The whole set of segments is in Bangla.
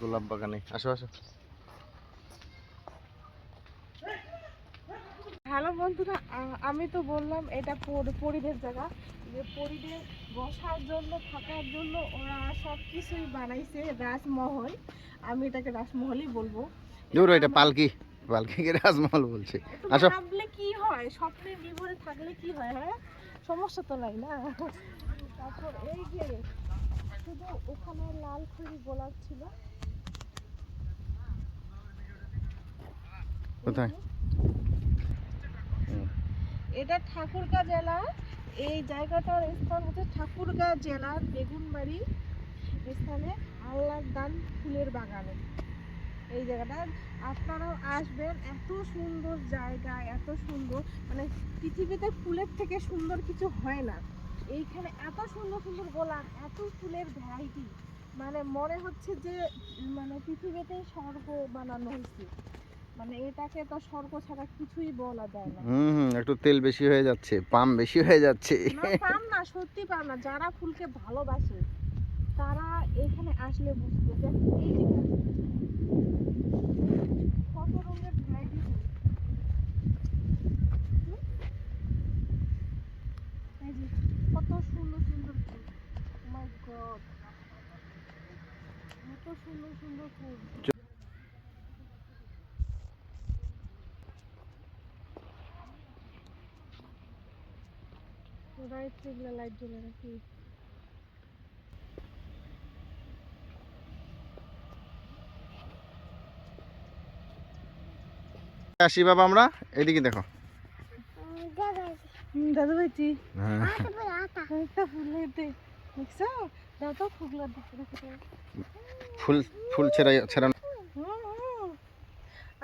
গোলাপ বাগানে। আসো আসো। হ্যালো বন্ধুরা, আমি তো বললাম এটা পরিবেশ জায়গা, যে পরিবেশ বসার জন্য থাকার জন্য ওরা সব কিছুই বানাইছে রাজমহল। আমি এটাকে রাজমহলই বলবো। দূর, এটা পালকি, পালকিকে রাজমহল বলছে। একটু আসো। ভাবলে কি হয়, স্বপ্নের বিবরে থাকলে কি হয়, হ্যাঁ সমস্যা তো নাই না। তারপর এই যে শুধু ওখানে লাল খড়ি গোলাপ ছিল। এই কোথায়? যে, এটা ঠাকুরগাঁ জেলা। এই জায়গাটার স্থান হচ্ছে ঠাকুরগাঁ জেলার বেগুনবাড়ি স্থানে আল্লাহর দান ফুলের বাগানে। এই জায়গাটা আপনারাও আসবেন, এত সুন্দর জায়গা, এত সুন্দর, মানে পৃথিবীতে ফুলের থেকে সুন্দর কিছু হয় না। এইখানে এত সুন্দর সুন্দর গোলাপ, এত ফুলের ভ্যারাইটি, মানে মনে হচ্ছে যে মানে পৃথিবীতে স্বর্গ বানানো হয়েছে। মানে এটাকে তো স্বর্গ ছাড়া কিছুই বলা যায় না। একটু তেল বেশি হয়ে যাচ্ছে, পাম বেশি হয়ে যাচ্ছে। না পাম না, সত্যি পাম না, যারা ফুলকে ভালোবাসে তারা এখানে আসলে বুঝবে যে এই যে কত রঙের ভ্যারাইটি ফুল। এই যে কত সুন্দর সুন্দর ফুল, মাই গড, এত সুন্দর সুন্দর ফুল। রাইট এগুলো লাইট জ্বলে নাকি? আসি বাবা, আমরা এদিকে দেখো। দাদু ভাইটি হ্যাঁ, একটা ফুল হেঁটে দেখছো, দাও তো ফুলগুলো দেখতে দেখতে। ফুল ফুল ছেড়া ছেড়ানো।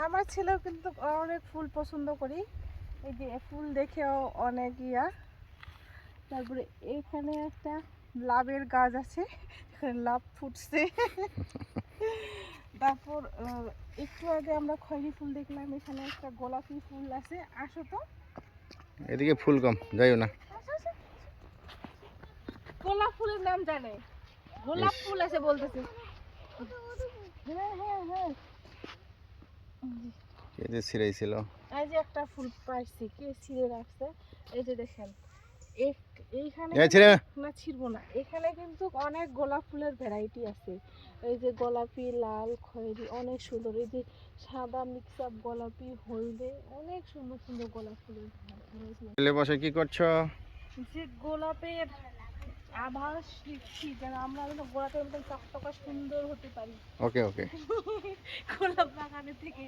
আমার ছেলেও কিন্তু অনেক ফুল পছন্দ করি। এই যে ফুল দেখেও অনেক ইয়া। তারপরে এখানে একটা লাভের গাছ আছে, এখানে লাভ ফুটছে। তারপর একটু আগে আমরা খয়েরি ফুল দেখলাম, এখানে একটা গোলাপি ফুল আছে। আসো তো, এদিকে ফুল কম, যাইও না। আসো, আসো। গোলাপ ফুলের নাম জানে, গোলাপ ইস, ফুল আছে বলতেছে। হ্যাঁ হ্যাঁ হ্যাঁ। কে যে ছিঁড়াইছিল। এই যে একটা ফুল পাইছি, কে ছিঁড়ে রাখছে। এই যে দেখেন, এইখানে এই ছিঁড়ে। না ছিড়বো না, এখানে কিন্তু অনেক গোলাপ ফুলের ভ্যারাইটি আছে। এই যে গোলাপি, লাল, খয়েরি, অনেক সুন্দর। এই যে সাদা মিক্স আপ গোলাপি, হলদে, অনেক সুন্দর সুন্দর গোলাপ ফুলের ভ্যারাইটি আছে। ছেলে বসে কি করছো? যে গোলাপের আভাস দিচ্ছি, যেন আমরা যেন গোলাপের মতন চকচকা সুন্দর হতে পারি। ওকে ওকে। গোলাপ বাগানে থেকে